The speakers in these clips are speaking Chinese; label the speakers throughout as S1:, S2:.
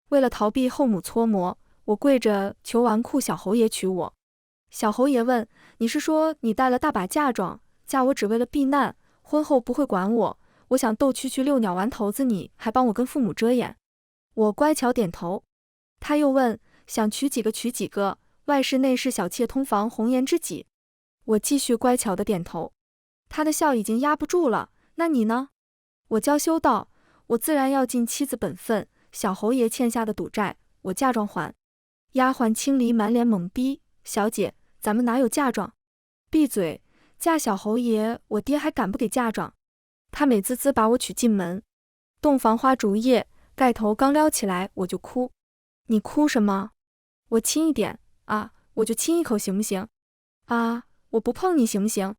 S1: 为了逃避后母搓磨，我跪着求纨绔小侯爷娶我。小侯爷问：你是说你带了大把嫁妆，嫁我只为了避难，婚后不会管我？我想逗蛐蛐遛鸟玩头子，你还帮我跟父母遮掩？我乖巧点头。他又问：想娶几个娶几个，外室内室小妾通房红颜知己？我继续乖巧的点头。他的笑已经压不住了。那你呢？我娇羞道：我自然要尽妻子本分，小侯爷欠下的赌债，我嫁妆还。丫鬟青离满脸懵逼：小姐，咱们哪有嫁妆？闭嘴！嫁小侯爷，我爹还敢不给嫁妆？他美滋滋把我娶进门，洞房花烛夜，盖头刚撩起来我就哭。你哭什么？我亲一点啊，我就亲一口行不行？啊，我不碰你行不行？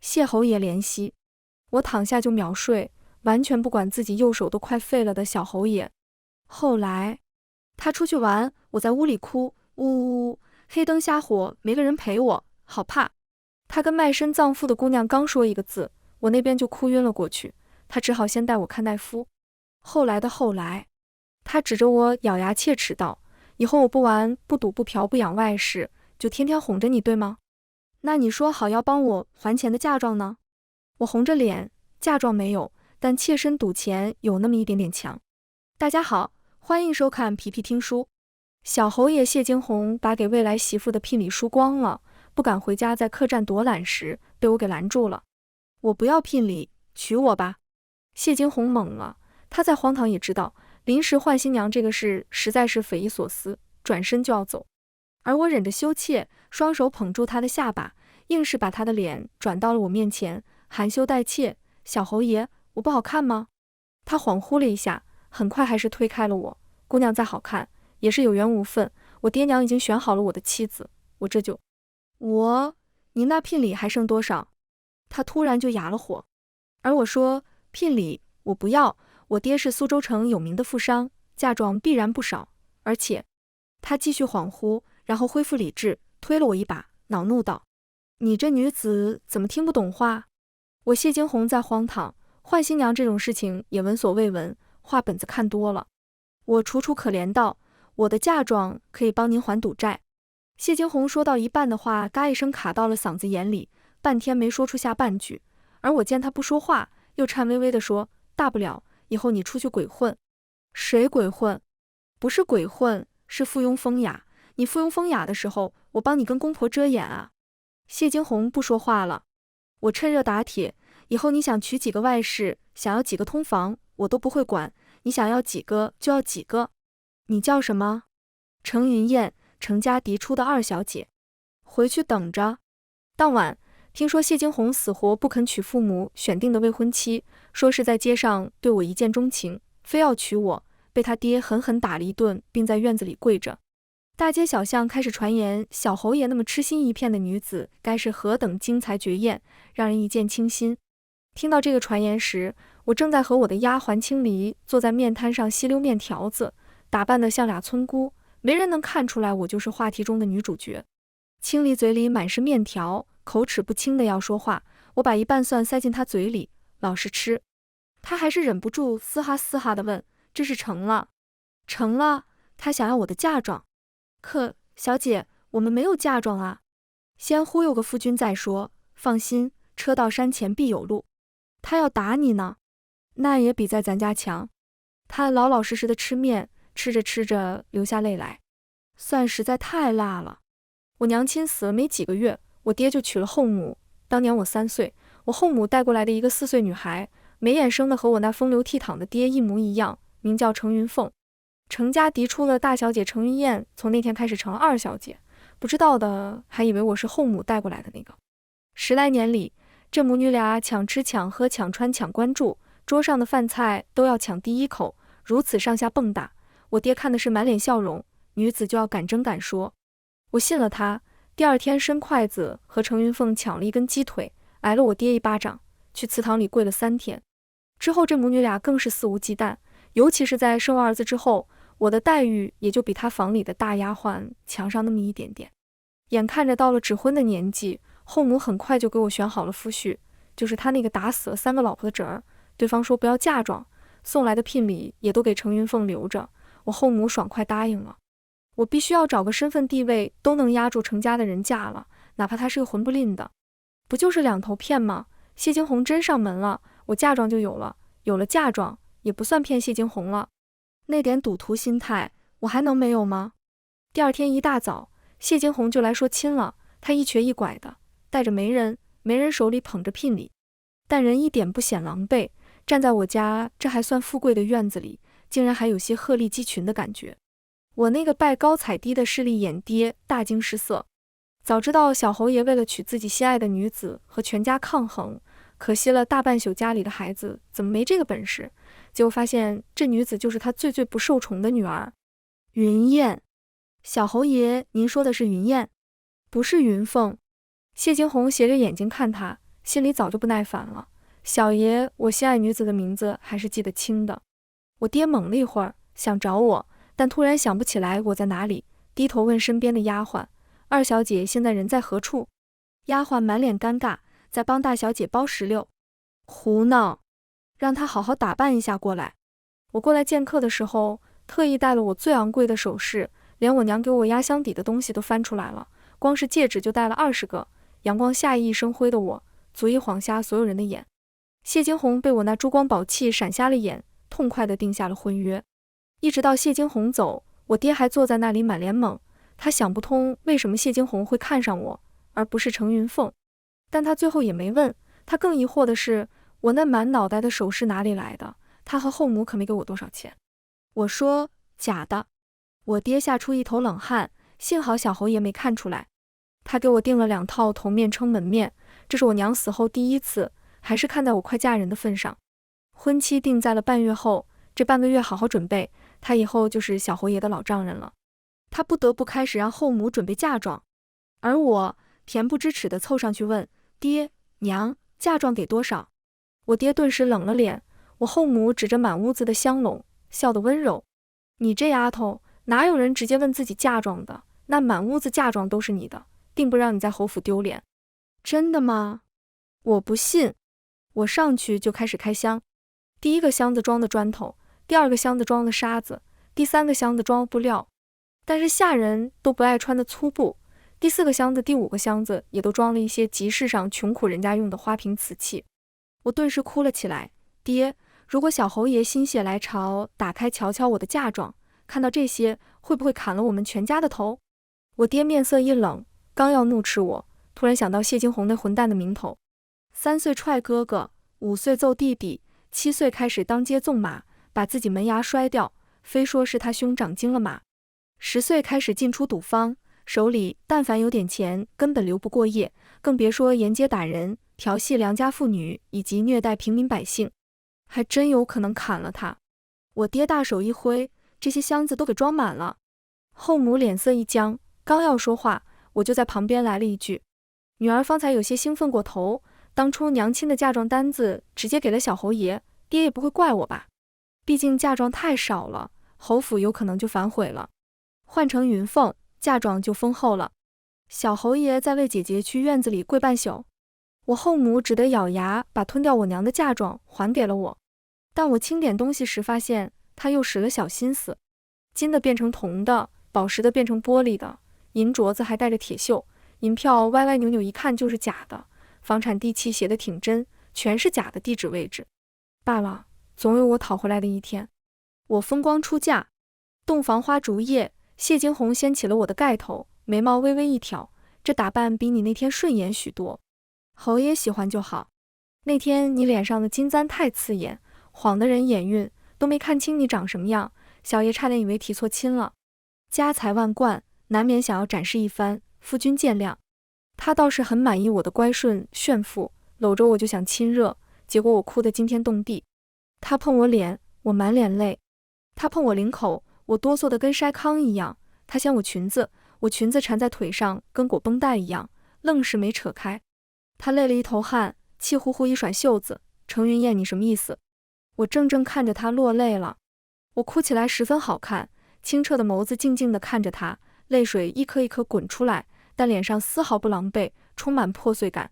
S1: 谢侯爷怜惜。我躺下就秒睡，完全不管自己右手都快废了的小侯爷。后来他出去玩，我在屋里哭，呜呜呜，黑灯瞎火，没个人陪我，好怕。他跟卖身葬父的姑娘刚说一个字，我那边就哭晕了过去，他只好先带我看大夫。后来的后来，他指着我咬牙切齿道：以后我不玩不赌不嫖不养外室，就天天哄着你，对吗？那你说好要帮我还钱的嫁妆呢？我红着脸，嫁妆没有，但妾身赌钱有那么一点点强。大家好，欢迎收看皮皮听书。小侯爷谢惊鸿把给未来媳妇的聘礼输光了，不敢回家，在客栈躲懒时被我给拦住了。我不要聘礼，娶我吧。谢惊鸿懵了，他再荒唐也知道临时换新娘这个事实在是匪夷所思，转身就要走。而我忍着羞怯，双手捧住他的下巴，硬是把他的脸转到了我面前，含羞带怯：小侯爷，我不好看吗？他恍惚了一下，很快还是推开了我。姑娘再好看也是有缘无分，我爹娘已经选好了我的妻子，我这就……您那聘礼还剩多少？他突然就哑了火。而我说：聘礼我不要，我爹是苏州城有名的富商，嫁妆必然不少，而且……他继续恍惚，然后恢复理智，推了我一把，恼怒道：你这女子怎么听不懂话？我谢惊鸿在荒唐，换新娘这种事情也闻所未闻，话本子看多了。我楚楚可怜道：我的嫁妆可以帮您还赌债。谢惊鸿说到一半的话，嘎一声卡到了嗓子眼里，半天没说出下半句。而我见他不说话，又颤巍巍地说：大不了以后你出去鬼混。谁鬼混？不是鬼混，是附庸风雅。你附庸风雅的时候，我帮你跟公婆遮掩啊。谢惊鸿不说话了。我趁热打铁：以后你想娶几个外室，想要几个通房，我都不会管，你想要几个就要几个。你叫什么？程云燕，程家嫡出的二小姐。回去等着。当晚，听说谢惊鸿死活不肯娶父母选定的未婚妻，说是在街上对我一见钟情，非要娶我，被他爹狠狠打了一顿，并在院子里跪着。大街小巷开始传言，小侯爷那么痴心一片的女子，该是何等惊才绝艳，让人一见倾心。听到这个传言时，我正在和我的丫鬟青梨坐在面摊上吸溜面条子，打扮得像俩村姑，没人能看出来我就是话题中的女主角。青梨嘴里满是面条，口齿不清的要说话，我把一瓣蒜塞进她嘴里，老是吃。她还是忍不住嘶哈嘶哈地问：这是成了？成了，她想要我的嫁妆。可小姐，我们没有嫁妆啊。先忽悠个夫君再说，放心，车到山前必有路。他要打你呢，那也比在咱家强。他老老实实的吃面，吃着吃着流下泪来，蒜实在太辣了。我娘亲死了没几个月，我爹就娶了后母。当年我3岁，我后母带过来的一个4岁女孩，眉眼生的和我那风流倜傥的爹一模一样，名叫程云凤。程家嫡出了大小姐程云燕，从那天开始成了二小姐，不知道的还以为我是后母带过来的那个。10来年里，这母女俩抢吃抢喝抢穿抢关注，桌上的饭菜都要抢第一口，如此上下蹦跶。我爹看的是满脸笑容，女子就要敢争敢说。我信了他，第二天伸筷子和程云凤抢了一根鸡腿，挨了我爹一巴掌，去祠堂里跪了3天。之后这母女俩更是肆无忌惮，尤其是在生儿子之后，我的待遇也就比他房里的大丫鬟强上那么一点点。眼看着到了指婚的年纪，后母很快就给我选好了夫婿，就是他那个打死了3个老婆的侄儿。对方说不要嫁妆，送来的聘礼也都给程云凤留着。我后母爽快答应了。我必须要找个身份地位都能压住成家的人嫁了，哪怕他是个混不吝的。不就是两头骗吗？谢金红真上门了，我嫁妆就有了，有了嫁妆也不算骗谢金红了。那点赌徒心态我还能没有吗？第二天一大早，谢金红就来说亲了，他一瘸一拐的，带着媒人手里捧着聘礼，但人一点不显狼狈，站在我家这还算富贵的院子里，竟然还有些鹤立鸡群的感觉。我那个拜高踩低的势利眼爹大惊失色，早知道小侯爷为了娶自己心爱的女子和全家抗衡，可惜了大半宿家里的孩子怎么没这个本事，结果发现这女子就是他最不受宠的女儿云燕。小侯爷，您说的是云燕，不是云凤？谢金红斜着眼睛看他，心里早就不耐烦了。小爷，我心爱女子的名字还是记得清的。我爹猛了一会儿，想找我，但突然想不起来我在哪里，低头问身边的丫鬟：“二小姐现在人在何处？”丫鬟满脸尴尬，在帮大小姐包石榴。胡闹，让她好好打扮一下过来。我过来见客的时候，特意带了我最昂贵的首饰，连我娘给我压箱底的东西都翻出来了，光是戒指就带了20个。阳光下熠熠生辉的我，足以晃瞎所有人的眼。谢金红被我那珠光宝气闪瞎了眼，痛快地定下了婚约。一直到谢金红走，我爹还坐在那里满脸懵，他想不通为什么谢金红会看上我，而不是程云凤。但他最后也没问，他更疑惑的是，我那满脑袋的首饰哪里来的？他和后母可没给我多少钱。我说假的。我爹吓出一头冷汗，幸好小侯爷没看出来。他给我订了2套头面撑门面，这是我娘死后第一次，还是看在我快嫁人的份上。婚期定在了半月后，这半个月好好准备，他以后就是小侯爷的老丈人了。他不得不开始让后母准备嫁妆，而我恬不知耻地凑上去问爹娘，嫁妆给多少？我爹顿时冷了脸，我后母指着满屋子的香笼，笑得温柔：“你这丫头，哪有人直接问自己嫁妆的？那满屋子嫁妆都是你的，定不让你在侯府丢脸。”真的吗？我不信。我上去就开始开箱，第1个箱子装的砖头，第2个箱子装的沙子，第3个箱子装的布料，但是下人都不爱穿的粗布，第4个箱子、第5个箱子也都装了一些集市上穷苦人家用的花瓶瓷器。我顿时哭了起来，爹，如果小侯爷心血来潮打开瞧瞧我的嫁妆，看到这些会不会砍了我们全家的头？我爹面色一冷，刚要怒斥我，突然想到谢金红那混蛋的名头，3岁踹哥哥，5岁揍弟弟，7岁开始当街纵马，把自己门牙摔掉，非说是他兄长惊了马。10岁开始进出赌坊，手里但凡有点钱，根本留不过夜，更别说沿街打人、调戏良家妇女以及虐待平民百姓，还真有可能砍了他。我爹大手一挥，这些箱子都给装满了。后母脸色一僵，刚要说话，我就在旁边来了一句：“女儿方才有些兴奋过头，当初娘亲的嫁妆单子直接给了小侯爷，爹也不会怪我吧？毕竟嫁妆太少了，侯府有可能就反悔了。换成云凤，嫁妆就丰厚了。小侯爷再为姐姐去院子里跪半宿。”我后母只得咬牙把吞掉我娘的嫁妆还给了我，但我清点东西时发现她又使了小心思，金的变成铜的，宝石的变成玻璃的，银镯子还带着铁锈，银票歪歪扭扭一看就是假的，房产地契写的挺真，全是假的地址位置。罢了，总有我讨回来的一天。我风光出嫁，洞房花烛夜，谢金红掀起了我的盖头，眉毛微微一挑，这打扮比你那天顺眼许多。侯爷喜欢就好。那天你脸上的金簪太刺眼，晃得人眼晕，都没看清你长什么样，小爷差点以为提错亲了。家财万贯，难免想要展示一番，夫君见谅。他倒是很满意我的乖顺炫富，搂着我就想亲热，结果我哭得惊天动地。他碰我脸，我满脸泪；他碰我领口，我哆嗦得跟筛糠一样；他掀我裙子，我裙子缠在腿上跟裹绷带一样，愣是没扯开。他累了一头汗，气呼呼一甩袖子：“程云燕，你什么意思？”我怔怔看着他落泪了。我哭起来十分好看，清澈的眸子静静地看着他，泪水一颗一颗滚出来，但脸上丝毫不狼狈，充满破碎感。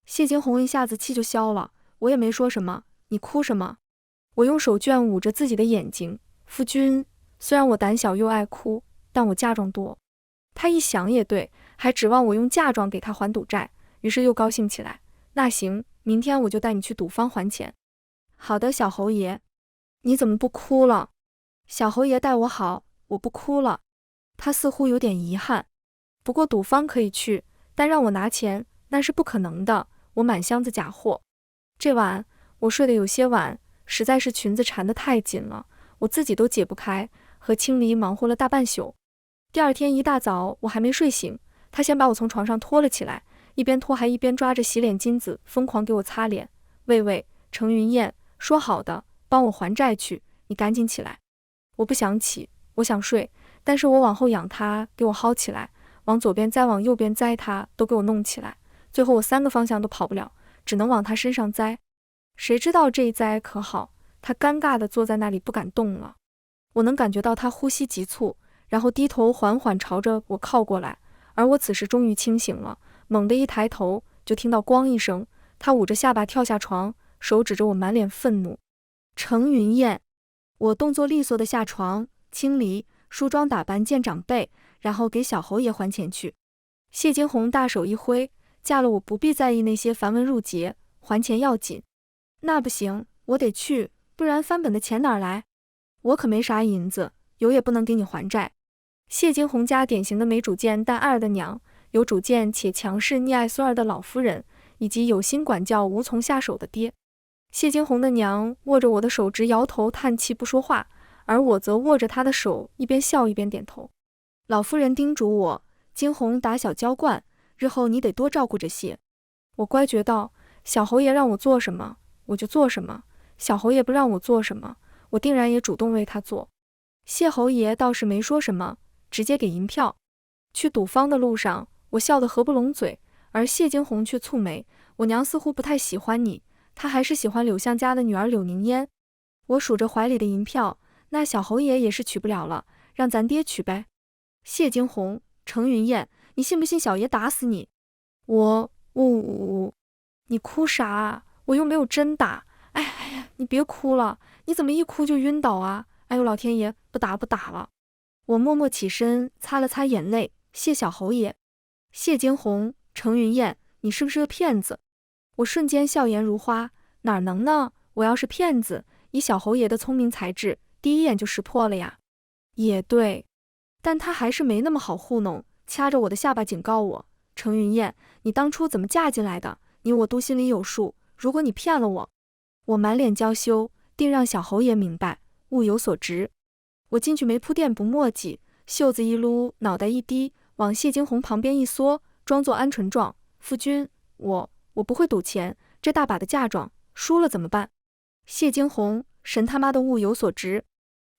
S1: 谢金红一下子气就消了，我也没说什么。你哭什么？我用手绢捂着自己的眼睛。夫君，虽然我胆小又爱哭，但我嫁妆多。他一想也对，还指望我用嫁妆给他还赌债，于是又高兴起来。那行，明天我就带你去赌坊还钱。好的，小侯爷。你怎么不哭了？小侯爷待我好，我不哭了。他似乎有点遗憾。不过赌坊可以去，但让我拿钱，那是不可能的，我满箱子假货。这晚我睡得有些晚，实在是裙子缠得太紧了，我自己都解不开，和青离忙活了大半宿。第二天一大早我还没睡醒，他先把我从床上拖了起来，一边拖还一边抓着洗脸巾子疯狂给我擦脸。喂，程云燕，说好的帮我还债去，你赶紧起来。我不想起，我想睡，但是我往后仰他给我薅起来，往左边栽往右边栽，他都给我弄起来，最后我3个方向都跑不了，只能往他身上栽。谁知道这一栽可好，他尴尬地坐在那里不敢动了。我能感觉到他呼吸急促，然后低头缓缓朝着我靠过来，而我此时终于清醒了，猛地一抬头就听到咣一声，他捂着下巴跳下床，手指着我，满脸愤怒。程云燕。我动作利索地下床，清理梳妆打扮见长辈，然后给小侯爷还钱去。谢金红大手一挥，嫁了我不必在意那些繁文缛节，还钱要紧。那不行，我得去，不然翻本的钱哪儿来？我可没啥银子，有也不能给你还债。谢金红家典型的没主见但爱儿的娘，有主见且强势溺爱孙儿的老夫人，以及有心管教无从下手的爹。谢金红的娘握着我的手直摇头叹气不说话，而我则握着她的手，一边笑一边点头。老夫人叮嘱我，金红打小娇惯，日后你得多照顾这些。我乖觉道，小侯爷让我做什么我就做什么，小侯爷不让我做什么，我定然也主动为他做。谢侯爷倒是没说什么，直接给银票。去赌坊的路上，我笑得合不拢嘴，而谢金红却蹙眉，我娘似乎不太喜欢你，她还是喜欢柳相家的女儿柳凝烟。我数着怀里的银票，那小侯爷也是娶不了了，让咱爹娶呗。谢金红，程云燕，你信不信小爷打死你？你哭啥啊？我又没有真打。哎，你别哭了，你怎么一哭就晕倒啊？哎呦老天爷，不打了。我默默起身，擦了擦眼泪，谢小侯爷。谢金红，程云燕，你是不是个骗子？我瞬间笑颜如花，哪能呢？我要是骗子，以小侯爷的聪明才智，第一眼就识破了呀。也对，但他还是没那么好糊弄，掐着我的下巴警告我，程云燕，你当初怎么嫁进来的？你我都心里有数，如果你骗了我满脸娇羞，定让小侯爷明白，物有所值。我进去没铺垫不墨迹，袖子一撸，脑袋一低，往谢金红旁边一缩，装作鹌鹑状，夫君，我不会赌钱，这大把的嫁妆，输了怎么办？谢金红，神他妈的物有所值。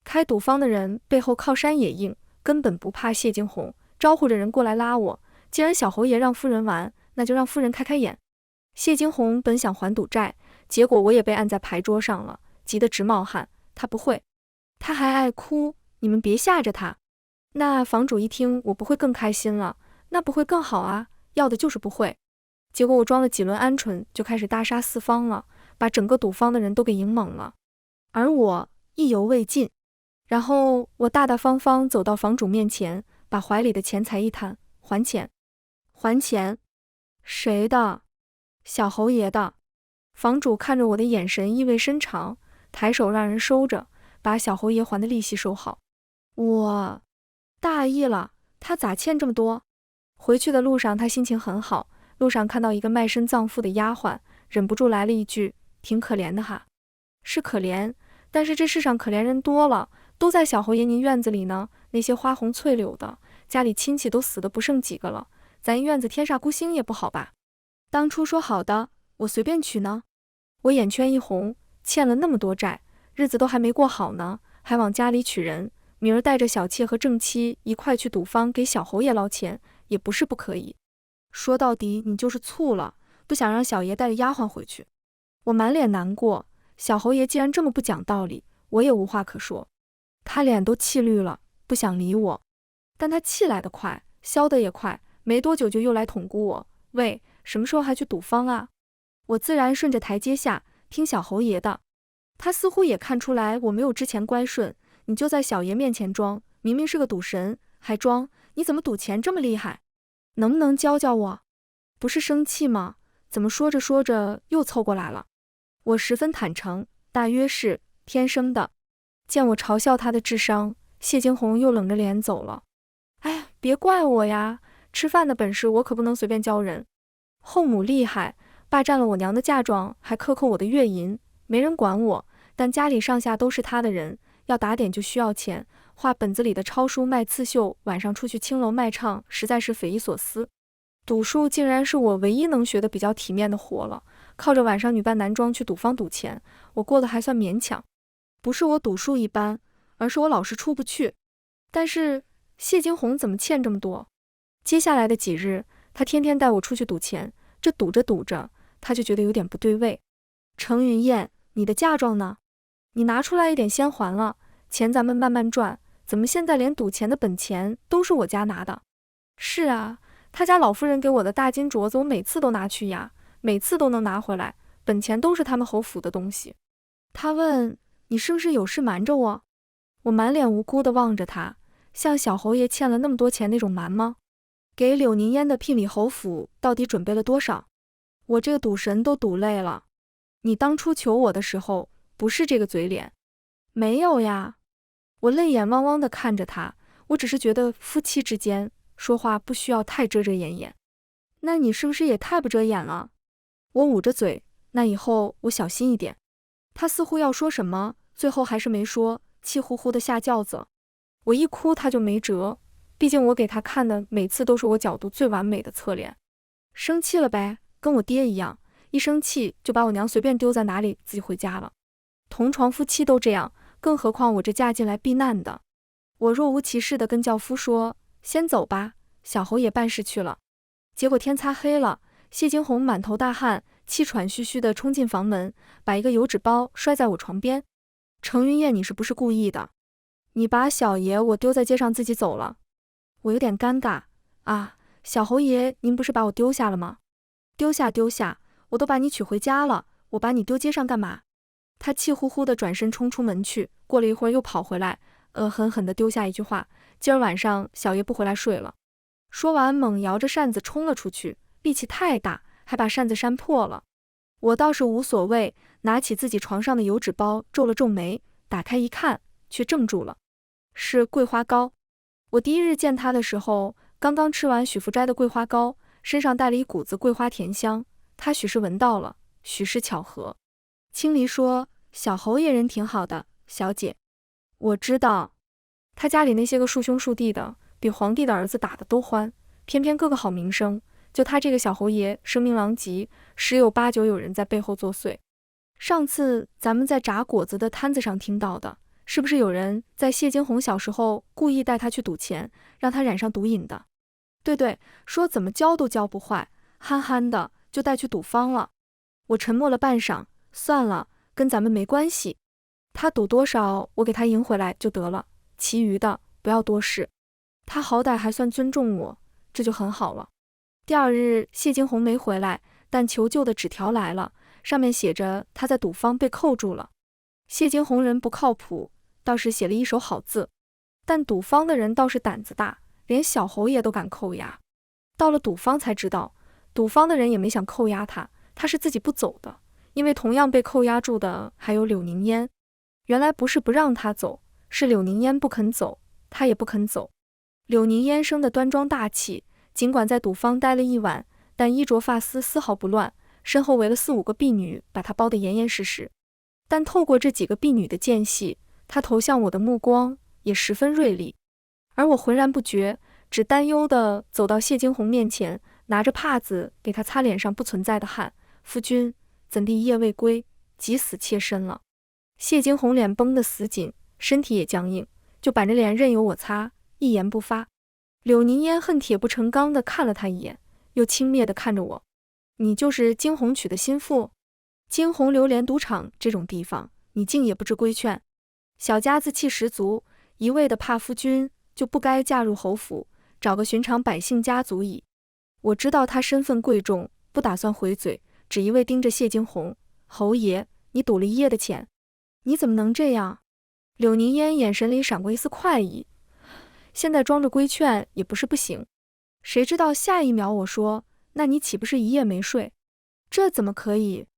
S1: 开赌坊的人背后靠山也硬，根本不怕谢金红，招呼着人过来拉我。既然小侯爷让夫人玩，那就让夫人开开眼。谢金红本想还赌债，结果我也被按在牌桌上了，急得直冒汗。他不会，他还爱哭，你们别吓着他。那房主一听我不会更开心了，那不会更好啊，要的就是不会。结果我装了几轮鹌鹑，就开始大杀四方了，把整个赌坊的人都给赢懵了。而我意犹未尽，然后我大大方方走到房主面前，把怀里的钱财一摊，还钱。还钱？谁的？小侯爷的。房主看着我的眼神意味深长，抬手让人收着，把小侯爷还的利息收好。我大意了，他咋欠这么多？回去的路上他心情很好，路上看到一个卖身葬父的丫鬟，忍不住来了一句，挺可怜的哈。是可怜，但是这世上可怜人多了，都在小侯爷您院子里呢，那些花红翠柳的，家里亲戚都死得不剩几个了，咱院子天煞孤星也不好吧？当初说好的，我随便娶呢。我眼圈一红，欠了那么多债，日子都还没过好呢，还往家里娶人，明儿带着小妾和正妻一块去赌坊给小侯爷捞钱，也不是不可以。说到底你就是醋了，不想让小爷带着丫鬟回去。我满脸难过，小侯爷既然这么不讲道理，我也无话可说。他脸都气绿了，不想理我，但他气来得快，消得也快，没多久就又来捅咕我，喂，什么时候还去赌坊啊？我自然顺着台阶下，听小侯爷的。他似乎也看出来我没有之前乖顺，你就在小爷面前装，明明是个赌神，还装，你怎么赌钱这么厉害？能不能教教我？不是生气吗？怎么说着说着又凑过来了？我十分坦诚，大约是天生的。见我嘲笑他的智商，谢惊鸿又冷着脸走了。哎，别怪我呀，吃饭的本事我可不能随便教人。后母厉害，霸占了我娘的嫁妆，还克扣我的月银，没人管我，但家里上下都是他的人，要打点就需要钱，画本子里的抄书卖刺绣，晚上出去青楼卖唱，实在是匪夷所思。赌术竟然是我唯一能学的比较体面的活了，靠着晚上女扮男装去赌坊赌钱，我过得还算勉强。不是我赌术一般，而是我老是出不去。但是谢惊鸿怎么欠这么多？接下来的几日，他天天带我出去赌钱，这赌着赌着，他就觉得有点不对味。程云燕，你的嫁妆呢？你拿出来一点先还了，钱咱们慢慢赚，怎么现在连赌钱的本钱都是我家拿的？是啊，他家老夫人给我的大金镯子，我每次都拿去押，每次都能拿回来，本钱都是他们侯府的东西。他问，你是不是有事瞒着我？我满脸无辜地望着他，像小侯爷欠了那么多钱那种瞒吗？给柳凝烟的聘礼侯府到底准备了多少？我这个赌神都赌累了。你当初求我的时候，不是这个嘴脸。没有呀。我泪眼汪汪地看着他，我只是觉得夫妻之间说话不需要太遮遮掩掩。那你是不是也太不遮掩了？我捂着嘴，那以后我小心一点。他似乎要说什么，最后还是没说，气呼呼地下轿子。我一哭他就没辙，毕竟我给他看的每次都是我角度最完美的侧脸。生气了呗，跟我爹一样，一生气就把我娘随便丢在哪里自己回家了。同床夫妻都这样，更何况我这嫁进来避难的。我若无其事地跟轿夫说，先走吧，小侯也办事去了。结果天擦黑了，谢惊鸿满头大汗，气喘吁吁地冲进房门，把一个油纸包摔在我床边。程云燕，你是不是故意的？你把小爷我丢在街上自己走了。我有点尴尬啊，小侯爷您不是把我丢下了吗？丢下，我都把你娶回家了，我把你丢街上干嘛？他气呼呼地转身冲出门去，过了一会儿又跑回来，恶狠狠地丢下一句话，今儿晚上小爷不回来睡了。说完猛摇着扇子冲了出去，力气太大，还把扇子扇破了。我倒是无所谓，拿起自己床上的油纸包，皱了皱眉，打开一看，却怔住了。是桂花糕。我第一日见他的时候，刚刚吃完许福斋的桂花糕，身上带了一股子桂花甜香，他许是闻到了，许是巧合。青离说，小侯爷人挺好的，小姐。我知道，他家里那些个庶兄庶弟的，比皇帝的儿子打的都欢，偏偏个个好名声，就他这个小侯爷声名狼藉，十有八九有人在背后作祟。上次咱们在炸果子的摊子上听到的，是不是有人在谢惊鸿小时候故意带他去赌钱，让他染上毒瘾的？对，说怎么教都教不坏，憨憨的就带去赌坊了。我沉默了半晌，算了，跟咱们没关系。他赌多少，我给他赢回来就得了，其余的不要多事。他好歹还算尊重我，这就很好了。第二日，谢惊鸿没回来，但求救的纸条来了，上面写着他在赌坊被扣住了。谢惊鸿人不靠谱，倒是写了一手好字，但赌坊的人倒是胆子大，连小侯爷都敢扣押。到了赌坊才知道，赌坊的人也没想扣押他，他是自己不走的，因为同样被扣押住的还有柳凝烟。原来不是不让他走，是柳凝烟不肯走，他也不肯走。柳凝烟生得端庄大气，尽管在赌坊待了一晚，但衣着发丝丝毫不乱，身后围了4、5个婢女，把她包得严严实实。但透过这几个婢女的间隙，她投向我的目光也十分锐利。而我浑然不觉，只担忧地走到谢惊鸿面前，拿着帕子给他擦脸上不存在的汗。夫君，怎地一夜未归，急死妾身了。谢惊鸿脸绷得死紧，身体也僵硬，就板着脸任由我擦，一言不发。柳凝烟恨铁不成钢地看了他一眼，又轻蔑地看着我。你就是惊鸿娶的心腹？惊鸿流连赌场这种地方，你竟也不知规劝。小家子气十足，一味的怕夫君，就不该嫁入侯府，找个寻常百姓家族矣。我知道他身份贵重，不打算回嘴，只一味盯着谢惊鸿。侯爷，你赌了一夜的钱，你怎么能这样？柳凝烟眼神里闪过一丝快意，现在装着规劝也不是不行。谁知道下一秒我说，那你岂不是一夜没睡？这怎么可以？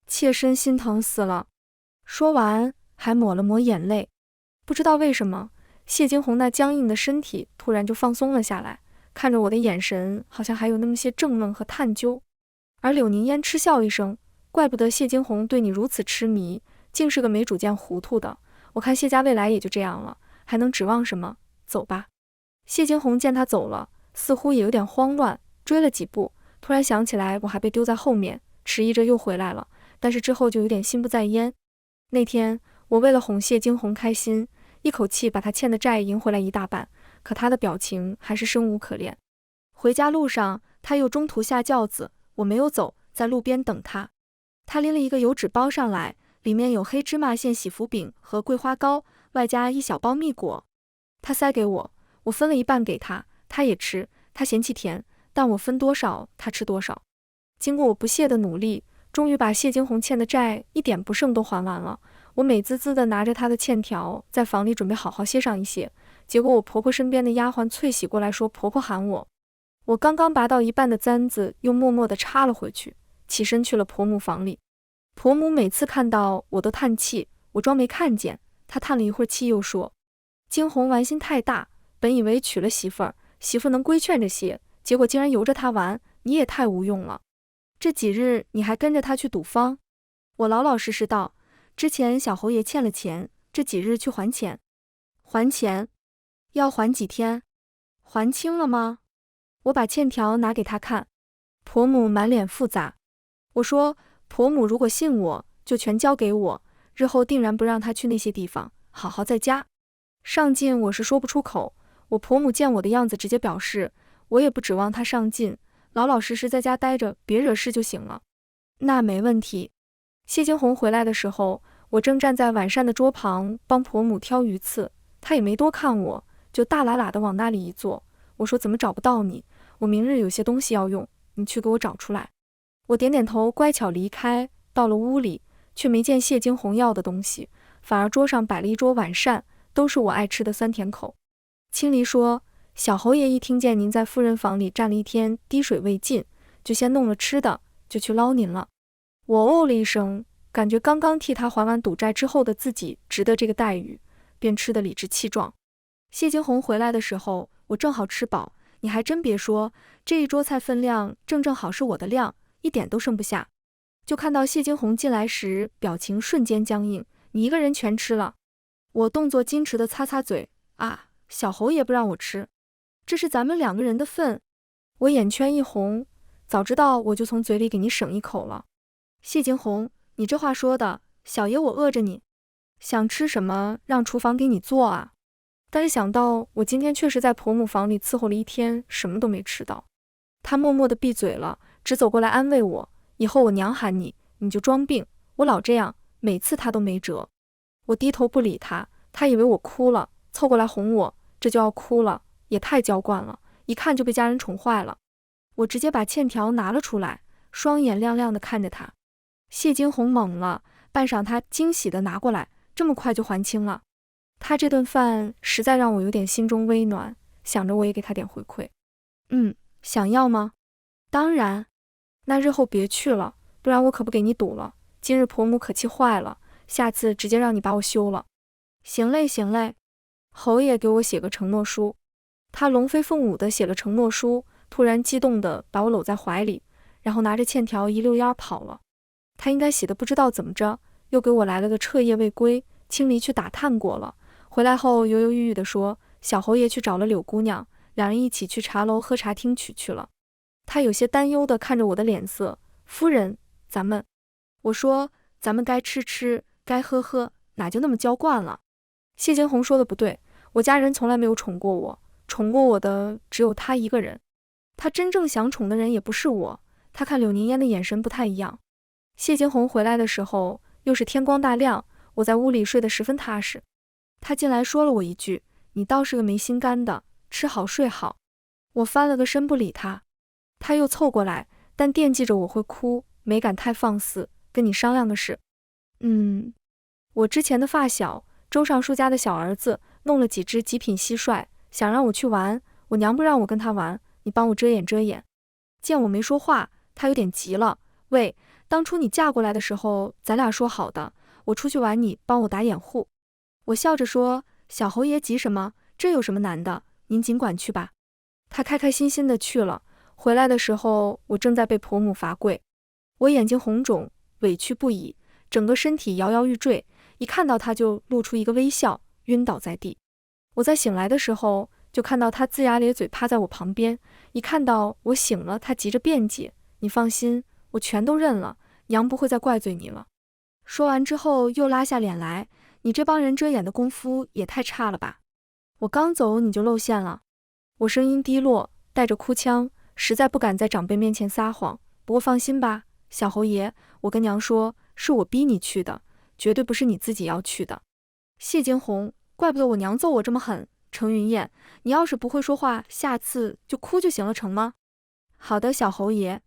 S1: 妾身心疼死了。说完还抹了抹眼泪。不知道为什么，谢金红那僵硬的身体突然就放松了下来，看着我的眼神好像还有那么些怔愣和探究。而柳凝烟嗤笑一声，怪不得谢金红对你如此痴迷，竟是个没主见糊涂的。我看谢家未来也就这样了，还能指望什么？走吧。谢金红见他走了，似乎也有点慌乱，追了几步，突然想起来我还被丢在后面，迟疑着又回来了，但是之后就有点心不在焉。那天我为了哄谢金红开心，一口气把他欠的债赢回来一大半，可他的表情还是生无可恋。回家路上他又中途下轿子，我没有走，在路边等他。他拎了一个油纸包上来，里面有黑芝麻馅喜福饼和桂花糕，外加一小包蜜果。他塞给我，我分了一半给他，他也吃。他嫌弃甜，但我分多少他吃多少。经过我不懈的努力，终于把谢金红欠的债一点不剩都还完了。我美滋滋地拿着他的欠条，在房里准备好好歇上一歇。结果我婆婆身边的丫鬟翠喜过来说婆婆喊我。我刚刚拔到一半的簪子又默默地插了回去，起身去了婆母房里。婆母每次看到我都叹气，我装没看见。她叹了一会儿气又说，金红玩心太大，本以为娶了媳妇儿，媳妇能规劝着些，结果竟然由着他玩，你也太无用了。这几日你还跟着他去赌坊？我老老实实道，之前小侯爷欠了钱，这几日去还钱。还钱？要还几天？还清了吗？我把欠条拿给他看。婆母满脸复杂。我说，婆母如果信我，就全交给我，日后定然不让他去那些地方，好好在家。上进我是说不出口，我婆母见我的样子，直接表示，我也不指望他上进，老老实实在家待着，别惹事就行了。那没问题。谢金红回来的时候，我正站在晚膳的桌旁帮婆母挑鱼刺，她也没多看我，就大喇喇地往那里一坐。我说怎么找不到你？我明日有些东西要用，你去给我找出来。我点点头，乖巧离开。到了屋里，却没见谢金红要的东西，反而桌上摆了一桌晚膳，都是我爱吃的酸甜口。青离说，小侯爷一听见您在夫人房里站了一天，滴水未进，就先弄了吃的，就去捞您了。我哦了一声，感觉刚刚替他还完赌债之后的自己值得这个待遇，便吃得理直气壮。谢金红回来的时候，我正好吃饱，你还真别说，这一桌菜分量正好是我的量，一点都剩不下。就看到谢金红进来时，表情瞬间僵硬，你一个人全吃了。我动作矜持地擦擦嘴，啊，小侯爷不让我吃，这是咱们两个人的份。我眼圈一红，早知道我就从嘴里给你省一口了。谢金红，你这话说的，小爷我饿着你，想吃什么让厨房给你做啊。但是想到我今天确实在婆母房里伺候了一天，什么都没吃到。他默默地闭嘴了，只走过来安慰我，以后我娘喊你，你就装病，我老这样，每次他都没辙。我低头不理他，他以为我哭了，凑过来哄我，这就要哭了，也太娇惯了，一看就被家人宠坏了。我直接把欠条拿了出来，双眼亮亮地看着他。谢金红懵了，半晌他惊喜地拿过来，这么快就还清了。他这顿饭实在让我有点心中微暖，想着我也给他点回馈。想要吗？当然。那日后别去了，不然我可不给你赌了。今日婆母可气坏了，下次直接让你把我休了。行嘞行嘞。侯爷给我写个承诺书。他龙飞凤舞地写了承诺书，突然激动地把我搂在怀里，然后拿着欠条一溜烟跑了。他应该喜得不知道怎么着，又给我来了个彻夜未归。青离去打探过了，回来后犹犹豫豫地说，小侯爷去找了柳姑娘，两人一起去茶楼喝茶听曲去了。他有些担忧地看着我的脸色，夫人，咱们……我说，咱们该吃吃，该喝喝，哪就那么娇惯了？谢金红说的不对，我家人从来没有宠过我，宠过我的只有他一个人。他真正想宠的人也不是我，他看柳凝烟的眼神不太一样。谢金红回来的时候，又是天光大亮，我在屋里睡得十分踏实。他进来说了我一句，你倒是个没心肝的，吃好睡好。我翻了个身不理他。他又凑过来，但惦记着我会哭，没敢太放肆，跟你商量个事。我之前的发小周尚书家的小儿子弄了几只极品蟋蟀，想让我去玩，我娘不让我跟他玩，你帮我遮掩遮掩。见我没说话，他有点急了，喂，当初你嫁过来的时候，咱俩说好的，我出去玩你帮我打掩护。我笑着说，小侯爷急什么？这有什么难的？您尽管去吧。他开开心心的去了，回来的时候，我正在被婆母罚跪，我眼睛红肿，委屈不已，整个身体摇摇欲坠，一看到他就露出一个微笑，晕倒在地。我在醒来的时候，就看到他龇牙咧嘴趴在我旁边，一看到我醒了，他急着辩解，你放心，我全都认了，娘不会再怪罪你了。说完之后又拉下脸来，你这帮人遮掩的功夫也太差了吧，我刚走你就露馅了。我声音低落，带着哭腔，实在不敢在长辈面前撒谎，不过放心吧，小侯爷，我跟娘说，是我逼你去的，绝对不是你自己要去的。谢惊鸿，怪不得我娘揍我这么狠。程云燕，你要是不会说话，下次就哭就行了，成吗？好的，小侯爷。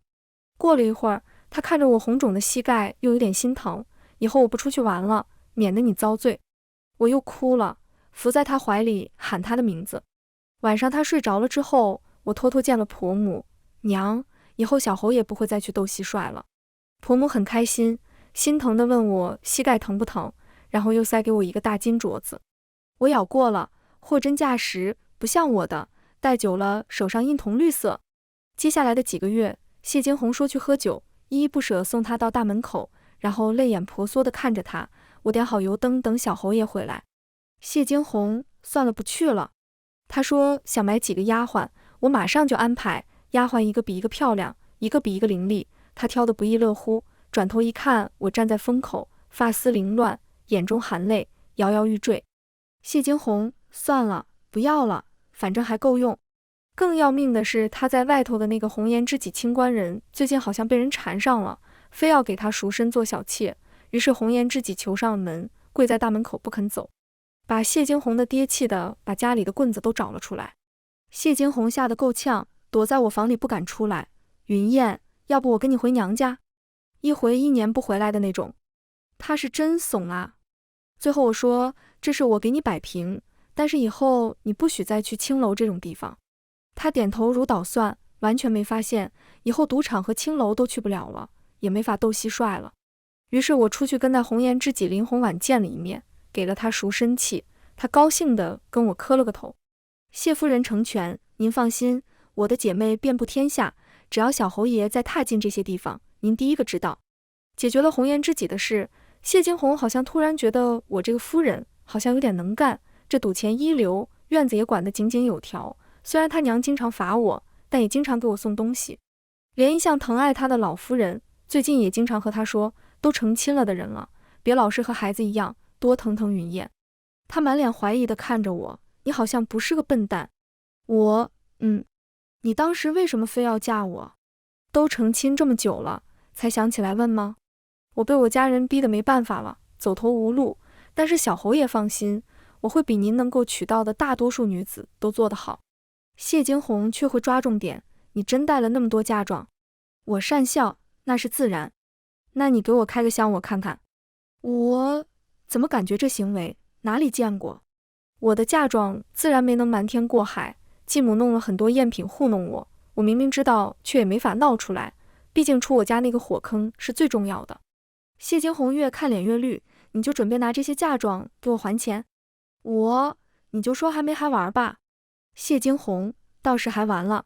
S1: 过了一会儿，他看着我红肿的膝盖，又有点心疼，以后我不出去玩了，免得你遭罪。我又哭了，伏在他怀里喊他的名字。晚上他睡着了之后，我偷偷见了婆母，娘，以后小侯也不会再去斗蟋蟀了。婆母很开心，心疼地问我膝盖疼不疼，然后又塞给我一个大金镯子。我咬过了，货真价实，不像我的，戴久了手上印铜绿色。接下来的几个月，谢惊鸿说去喝酒，依依不舍送他到大门口，然后泪眼婆娑地看着他。我点好油灯，等小侯爷回来。谢惊鸿，算了，不去了。他说想买几个丫鬟，我马上就安排，丫鬟一个比一个漂亮，一个比一个伶俐，他挑得不亦乐乎。转头一看，我站在风口，发丝凌乱，眼中含泪，摇摇欲坠。谢惊鸿，算了，不要了，反正还够用。更要命的是，他在外头的那个红颜知己清官人，最近好像被人缠上了，非要给他赎身做小妾。于是红颜知己求上门，跪在大门口不肯走，把谢惊鸿的爹气的把家里的棍子都找了出来。谢惊鸿吓得够呛，躲在我房里不敢出来。云燕，要不我跟你回娘家？一回1年不回来的那种。他是真怂啊。最后我说，这是我给你摆平，但是以后你不许再去青楼这种地方。他点头如捣蒜，完全没发现，以后赌场和青楼都去不了了，也没法斗蟋蟀了。于是我出去跟那红颜知己林红婉见了一面，给了他赎身契，他高兴地跟我磕了个头。谢夫人成全，您放心，我的姐妹遍布天下，只要小侯爷再踏进这些地方，您第一个知道。解决了红颜知己的事，谢惊鸿好像突然觉得我这个夫人好像有点能干，这赌钱一流，院子也管得井井有条。虽然他娘经常罚我，但也经常给我送东西。连一向疼爱他的老夫人，最近也经常和他说，都成亲了的人了，别老是和孩子一样，多疼疼云燕。他满脸怀疑地看着我，你好像不是个笨蛋。我，你当时为什么非要嫁我？都成亲这么久了，才想起来问吗？我被我家人逼得没办法了，走投无路，但是小侯爷放心，我会比您能够娶到的大多数女子都做得好。谢惊鸿却会抓重点，你真带了那么多嫁妆？我讪笑，那是自然。那你给我开个箱我看看。我怎么感觉这行为哪里见过？我的嫁妆自然没能瞒天过海，继母弄了很多赝品糊弄我，我明明知道，却也没法闹出来，毕竟出我家那个火坑是最重要的。谢惊鸿越看脸越绿，你就准备拿这些嫁妆给我还钱？你就说还没还完吧。谢惊鸿，倒是还完了。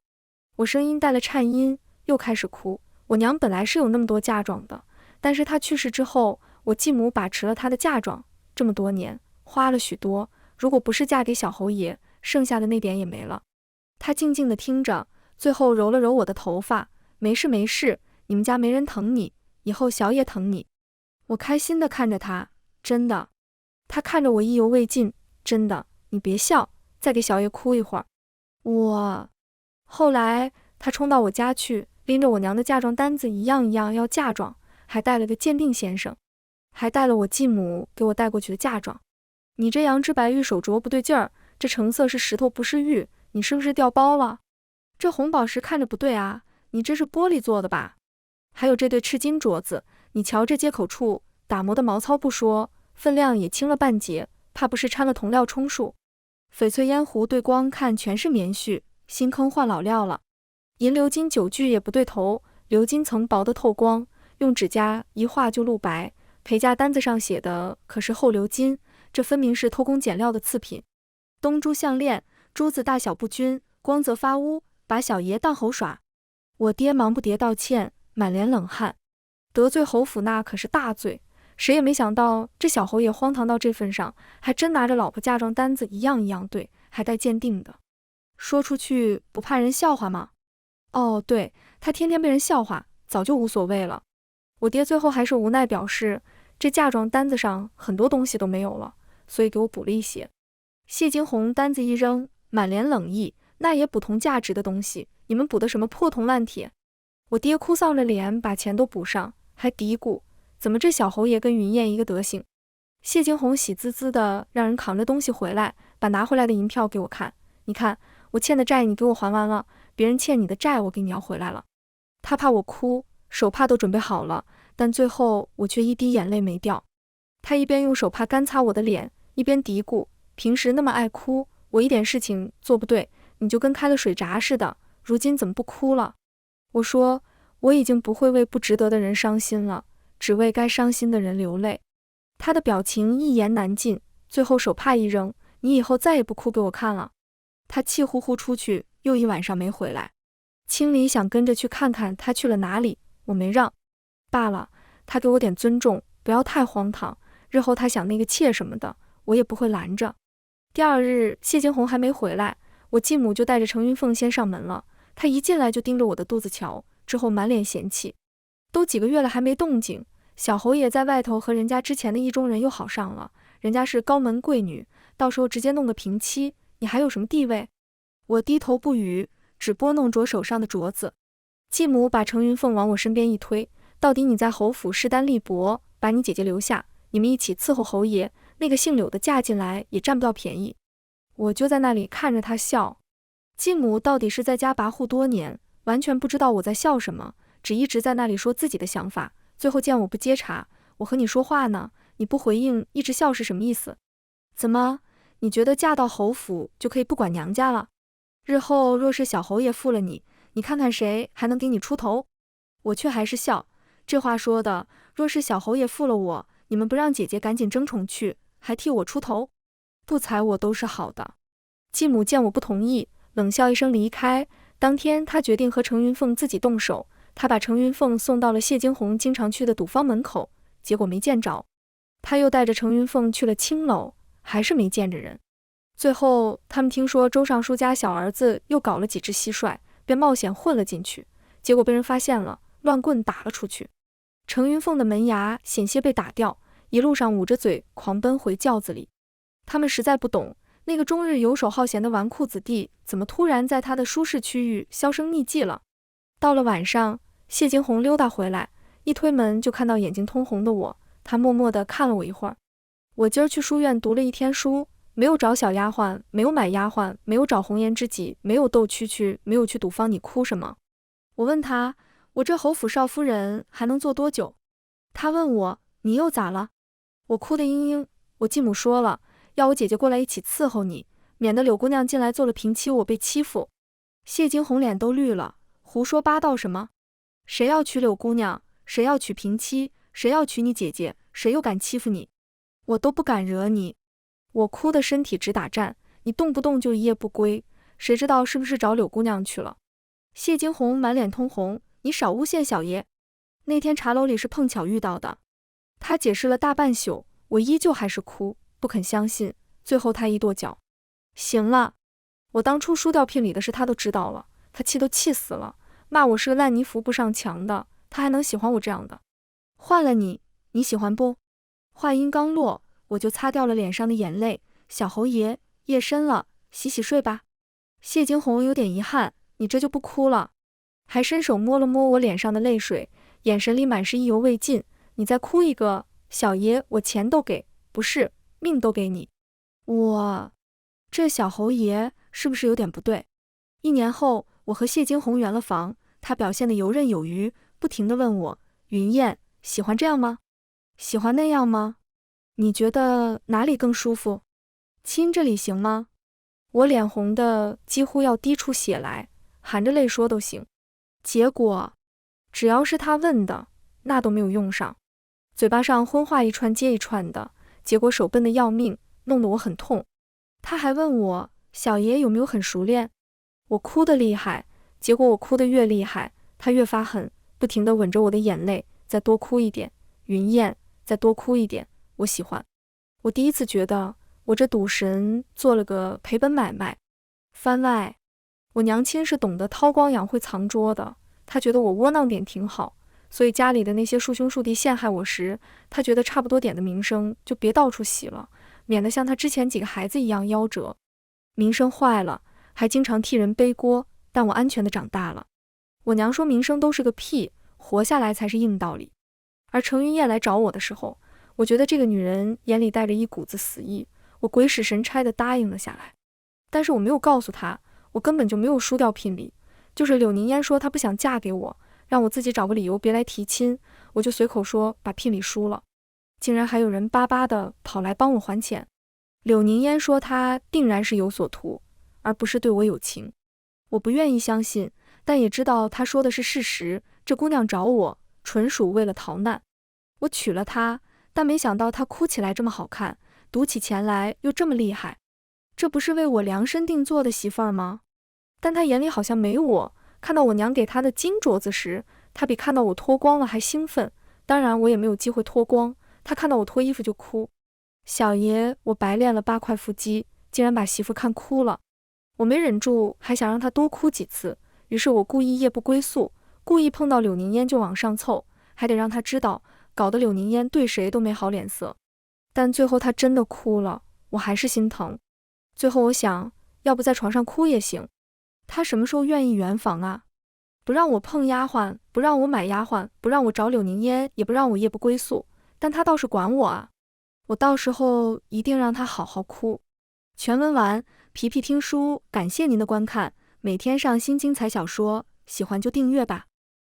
S1: 我声音带了颤音，又开始哭。我娘本来是有那么多嫁妆的，但是她去世之后，我继母把持了她的嫁妆，这么多年花了许多，如果不是嫁给小侯爷，剩下的那点也没了。她静静地听着，最后揉了揉我的头发，没事没事，你们家没人疼你，以后小也疼你。我开心地看着她，真的。她看着我意犹未尽，真的，你别笑，再给小爷哭一会儿。后来她冲到我家去，拎着我娘的嫁妆单子一样一样要嫁妆，还带了个鉴定先生，还带了我继母给我带过去的嫁妆。你这羊脂白玉手镯不对劲儿，这成色是石头不是玉，你是不是掉包了？这红宝石看着不对啊，你这是玻璃做的吧？还有这对赤金镯子，你瞧这接口处打磨的毛糙不说，分量也轻了半截，怕不是掺了同料充数。翡翠烟壶对光看全是棉絮，新坑换老料了。银鎏金酒具也不对头，鎏金层薄的透光，用指甲一划就露白。陪嫁单子上写的可是厚鎏金，这分明是偷工减料的次品。东珠项链，珠子大小不均，光泽发乌，把小爷当猴耍。我爹忙不迭道歉，满脸冷汗。得罪侯府那可是大罪，谁也没想到这小侯爷荒唐到这份上，还真拿着老婆嫁妆单子一样一样对，还带鉴定的。说出去不怕人笑话吗？哦，对，他天天被人笑话，早就无所谓了。我爹最后还是无奈表示，这嫁妆单子上很多东西都没有了，所以给我补了一些。谢金红单子一扔，满脸冷意，那也补同价值的东西，你们补的什么破铜烂铁？我爹哭丧着脸把钱都补上，还嘀咕，怎么这小侯爷跟云燕一个德行？谢金红喜滋滋的让人扛着东西回来，把拿回来的银票给我看，你看，我欠的债你给我还完了，别人欠你的债我给你要回来了。他怕我哭，手帕都准备好了，但最后我却一滴眼泪没掉。他一边用手帕干擦我的脸，一边嘀咕，平时那么爱哭，我一点事情做不对，你就跟开了水闸似的，如今怎么不哭了？我说，我已经不会为不值得的人伤心了，只为该伤心的人流泪。他的表情一言难尽，最后手帕一扔，你以后再也不哭给我看了。他气呼呼出去，又一晚上没回来。清理想跟着去看看他去了哪里，我没让。罢了，他给我点尊重，不要太荒唐，日后他想那个妾什么的，我也不会拦着。第二日，谢金红还没回来，我继母就带着程云凤先上门了。她一进来就盯着我的肚子瞧，之后满脸嫌弃。都几个月了还没动静，小侯爷在外头和人家之前的意中人又好上了，人家是高门贵女，到时候直接弄个平妻，你还有什么地位？我低头不语，只拨弄着手上的镯子。继母把程云凤往我身边一推，到底你在侯府势单力薄，把你姐姐留下，你们一起伺候侯爷，那个姓柳的嫁进来也占不到便宜。我就在那里看着他笑。继母到底是在家跋扈多年，完全不知道我在笑什么，只一直在那里说自己的想法，最后见我不接茬，我和你说话呢，你不回应，一直笑是什么意思？怎么，你觉得嫁到侯府就可以不管娘家了？日后若是小侯爷负了你，你看看谁还能给你出头？我却还是笑，这话说的，若是小侯爷负了我，你们不让姐姐赶紧争宠去，还替我出头？不睬我都是好的。继母见我不同意，冷笑一声离开。当天他决定和程云凤自己动手，他把程云凤送到了谢金红经常去的赌坊门口，结果没见着。他又带着程云凤去了青楼，还是没见着人。最后他们听说周尚书家小儿子又搞了几只蟋蟀，便冒险混了进去，结果被人发现了，乱棍打了出去。程云凤的门牙险些被打掉，一路上捂着嘴狂奔回轿子里。他们实在不懂，那个终日游手好闲的纨绔子弟，怎么突然在他的舒适区域销声匿迹了？到了晚上，谢金红溜达回来，一推门就看到眼睛通红的我，他默默地看了我一会儿。我今儿去书院读了一天书，没有找小丫鬟，没有买丫鬟，没有找红颜知己，没有斗蛐蛐，没有去赌坊，你哭什么？我问他，我这侯府少夫人还能做多久？他问我，你又咋了？我哭得嘤嘤。我继母说了，要我姐姐过来一起伺候你，免得柳姑娘进来做了平妻，我被欺负。谢金红脸都绿了，胡说八道什么？谁要娶柳姑娘？谁要娶平妻？谁要娶你姐姐？谁又敢欺负你？我都不敢惹你。我哭得身体直打颤，你动不动就一夜不归，谁知道是不是找柳姑娘去了？谢金红满脸通红，你少诬陷小爷。那天茶楼里是碰巧遇到的。他解释了大半宿，我依旧还是哭，不肯相信。最后他一跺脚，行了，我当初输掉聘礼的事他都知道了，他气都气死了，骂我是个烂泥扶不上墙的，他还能喜欢我这样的？换了你，你喜欢不？话音刚落，我就擦掉了脸上的眼泪。小侯爷，夜深了，洗洗睡吧。谢金红有点遗憾，你这就不哭了？还伸手摸了摸我脸上的泪水，眼神里满是意犹未尽。你再哭一个，小爷我钱都给，不是命都给你。这小侯爷是不是有点不对？1年后，我和谢金红圆了房，他表现得游刃有余，不停地问我，云燕，喜欢这样吗？喜欢那样吗？你觉得哪里更舒服？亲这里行吗？我脸红的几乎要滴出血来，含着泪说都行。结果，只要是他问的，那都没有用上，嘴巴上荤话一串接一串的，结果手笨的要命，弄得我很痛。他还问我小爷有没有很熟练，我哭得厉害，结果我哭得越厉害，他越发狠，不停地吻着我的眼泪，再多哭一点，云燕，再多哭一点，我喜欢。我第一次觉得我这赌神做了个赔本买卖。番外，我娘亲是懂得韬光养晦藏拙的，她觉得我窝囊点挺好，所以家里的那些叔兄叔弟陷害我时，她觉得差不多点的名声就别到处洗了，免得像她之前几个孩子一样夭折。名声坏了，还经常替人背锅，但我安全的长大了。我娘说名声都是个屁，活下来才是硬道理。而程云燕来找我的时候，我觉得这个女人眼里带着一股子死意，我鬼使神差地答应了下来。但是我没有告诉她，我根本就没有输掉聘礼，就是柳宁烟说她不想嫁给我，让我自己找个理由别来提亲，我就随口说把聘礼输了。竟然还有人巴巴地跑来帮我还钱。柳宁烟说她定然是有所图，而不是对我有情。我不愿意相信，但也知道她说的是事实，这姑娘找我纯属为了逃难。我娶了她，但没想到她哭起来这么好看，赌起钱来又这么厉害，这不是为我量身定做的媳妇儿吗？但她眼里好像没我，看到我娘给她的金镯子时，她比看到我脱光了还兴奋，当然我也没有机会脱光，她看到我脱衣服就哭。小爷，我白练了8块腹肌，竟然把媳妇看哭了。我没忍住，还想让她多哭几次，于是我故意夜不归宿，故意碰到柳宁烟就往上凑，还得让她知道，搞得柳宁烟对谁都没好脸色。但最后她真的哭了，我还是心疼。最后我想，要不在床上哭也行。她什么时候愿意圆房啊？不让我碰丫鬟，不让我买丫鬟，不让我找柳宁烟，也不让我夜不归宿，但她倒是管我啊。我到时候一定让她好好哭。全文完，皮皮听书，感谢您的观看，每天上新精彩小说，喜欢就订阅吧。